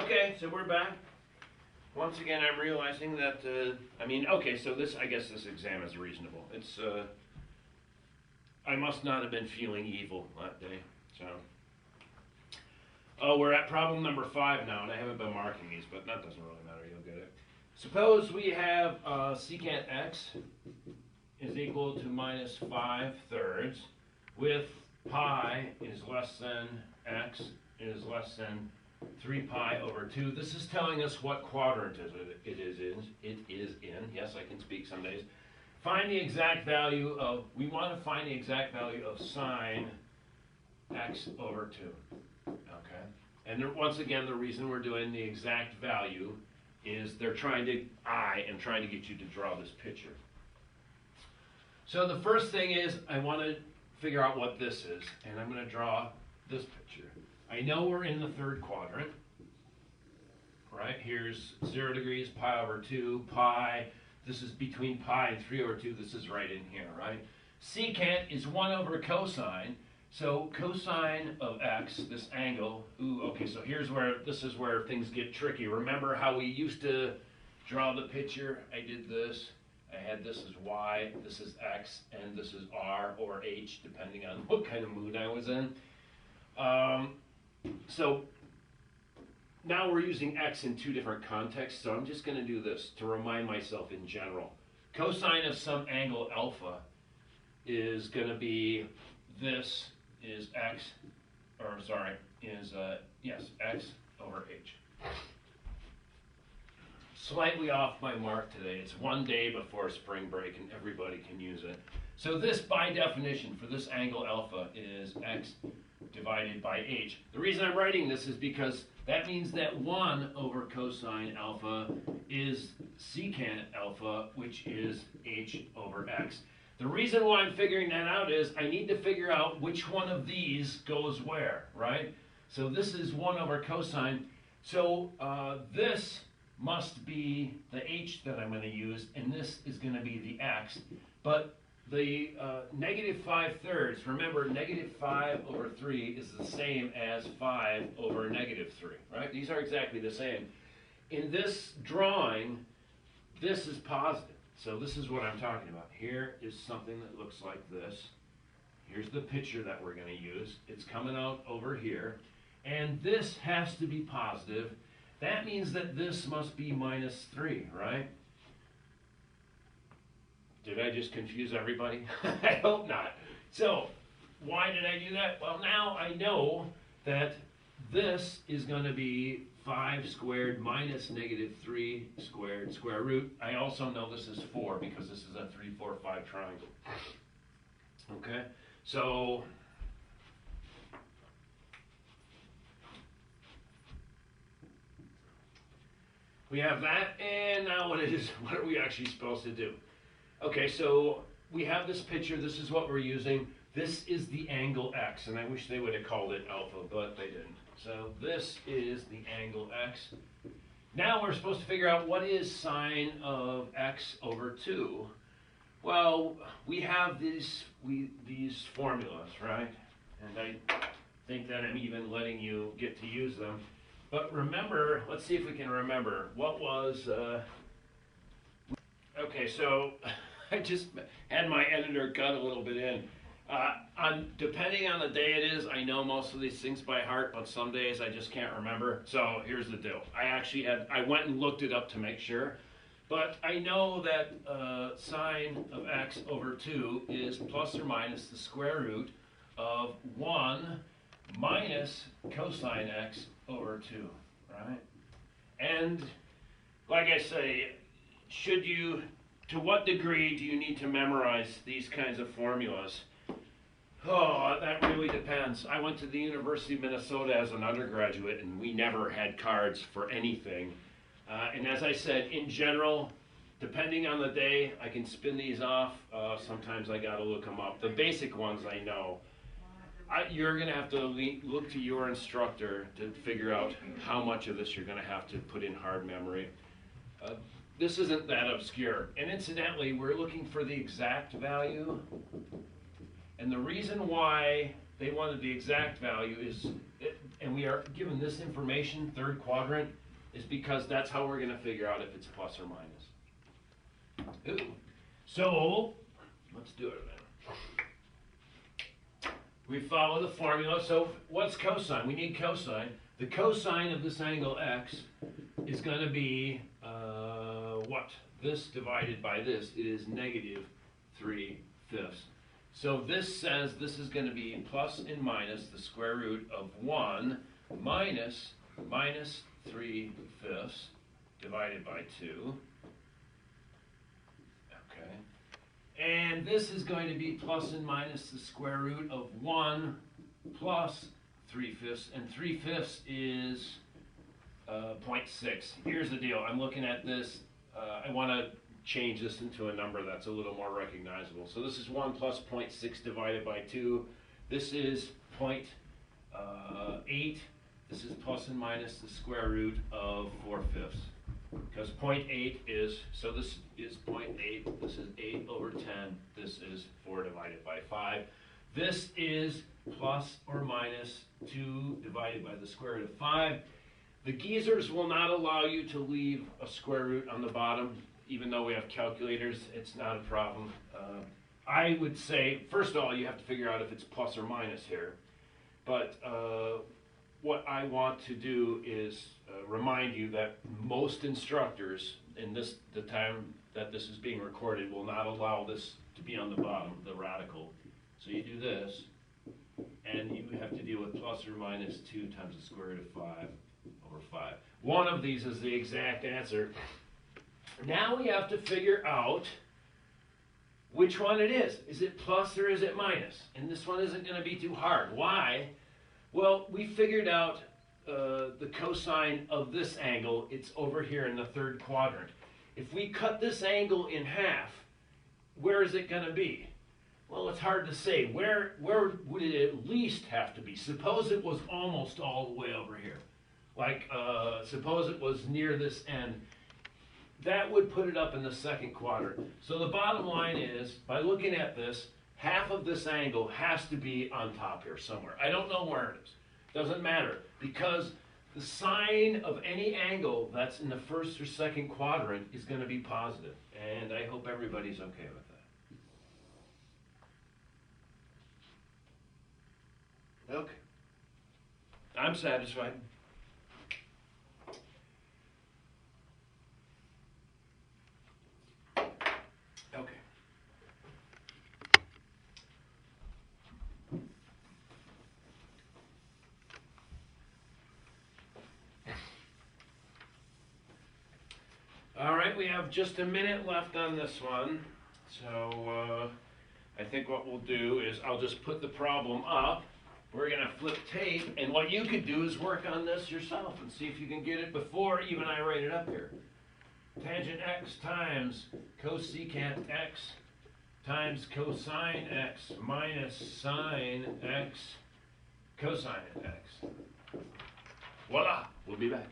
Okay, so we're back. Once again, I'm realizing that, okay, so I guess this exam is reasonable. I must not have been feeling evil that day, so. Oh, we're at problem number 5 now, and I haven't been marking these, but that doesn't really matter, you'll get it. Suppose we have secant x is equal to minus 5/3 with pi is less than x is less than 3 pi over 2. This is telling us what quadrant it is in. Yes, I can speak some days. Find the exact value of, we want to find the exact value of sine x over 2. Okay. And once again, the reason we're doing the exact value is they're trying to get you to draw this picture. So the first thing is I want to figure out what this is, and I'm going to draw this picture. I know we're in the third quadrant, right? Here's 0 degrees, pi over 2, pi. This is between pi and 3 over 2. This is right in here, right? Secant is 1 over cosine. So cosine of x, this angle, okay, so this is where things get tricky. Remember how we used to draw the picture? I did this. I had this as y, this is x, and this is r or h, depending on what kind of mood I was in. So now we're using x in 2 different contexts, so I'm just going to do this to remind myself in general. Cosine of some angle alpha is going to be, this is x over h. Slightly off my mark today. It's one day before spring break and everybody can use it. So this, by definition, for this angle alpha is x divided by h. The reason I'm writing this is because that means that 1 over cosine alpha is secant alpha, which is h over x. The reason why I'm figuring that out is I need to figure out which one of these goes where, right? So this is 1 over cosine. So this must be the h that I'm going to use, and this is going to be the x. But the negative 5/3, remember, negative 5 over 3 is the same as 5 over negative 3, right? These are exactly the same. In this drawing, this is positive. So this is what I'm talking about. Here is something that looks like this. Here's the picture that we're going to use. It's coming out over here. And this has to be positive. That means that this must be minus 3, right? Did I just confuse everybody? I hope not. So why did I do that? Well, now I know that this is going to be 5 squared minus negative 3 squared square root. I also know this is 4 because this is a 3, 4, 5 triangle. Okay, so we have that, and now what are we actually supposed to do? Okay, so we have this picture. This is what we're using. This is the angle x, and I wish they would have called it alpha, but they didn't. So this is the angle x. Now we're supposed to figure out what is sine of x over 2. Well, we have these formulas, right? And I think that I'm even letting you get to use them. But remember, let's see if we can remember. What was, okay, so I just had my editor cut a little bit in. Depending on the day it is, I know most of these things by heart, but some days I just can't remember. So here's the deal. I went and looked it up to make sure. But I know that sine of x over 2 is plus or minus the square root of 1 minus cosine x over 2, right? And like I say, to what degree do you need to memorize these kinds of formulas? Oh, that really depends. I went to the University of Minnesota as an undergraduate, and we never had cards for anything. And as I said, in general, depending on the day, I can spin these off. Sometimes I got to look them up. The basic ones I know. You're going to have to look to your instructor to figure out how much of this you're going to have to put in hard memory. This isn't that obscure. And incidentally, we're looking for the exact value. And the reason why they wanted the exact value is and we are given this information, third quadrant, is because that's how we're going to figure out if it's plus or minus. Ooh. So, let's do it then. We follow the formula. So, what's cosine? We need cosine. The cosine of this angle x is going to be what? This divided by this. It is negative 3/5. So this says this is going to be plus and minus the square root of 1 minus 3/5 divided by 2. Okay. And this is going to be plus and minus the square root of 1 plus 3/5. And 3/5 is 0.6. Here's the deal. I'm looking at this. I want to change this into a number that's a little more recognizable. So this is 1 plus 0.6 divided by 2. This is 0.8. This is plus and minus the square root of 4/5. Because 0.8 is, so this is 0.8. This is 8 over 10. This is 4 divided by 5. This is plus or minus 2 divided by the square root of 5. The geezers will not allow you to leave a square root on the bottom. Even though we have calculators, it's not a problem. I would say, first of all, you have to figure out if it's plus or minus here. But what I want to do is remind you that most instructors, in the time that this is being recorded, will not allow this to be on the bottom, the radical. So you do this, and you have to deal with plus or minus 2 times the square root of 5 over 5. One of these is the exact answer. Now we have to figure out which one it is. Is it plus or is it minus? And this one isn't going to be too hard. Why? Well, we figured out the cosine of this angle. It's over here in the third quadrant. If we cut this angle in half, where is it going to be? Well, it's hard to say. Where would it at least have to be? Suppose it was almost all the way over here. Like, suppose it was near this end. That would put it up in the second quadrant. So the bottom line is, by looking at this, half of this angle has to be on top here somewhere. I don't know where it is. Doesn't matter, because the sine of any angle that's in the first or second quadrant is going to be positive. And I hope everybody's okay with that. Okay. I'm satisfied. Okay. All right, we have just a minute left on this one. So I think what we'll do is I'll just put the problem up. We're going to flip tape, and what you could do is work on this yourself and see if you can get it before even I write it up here. Tangent x times cosecant x times cosine x minus sine x cosine x. Voila! We'll be back.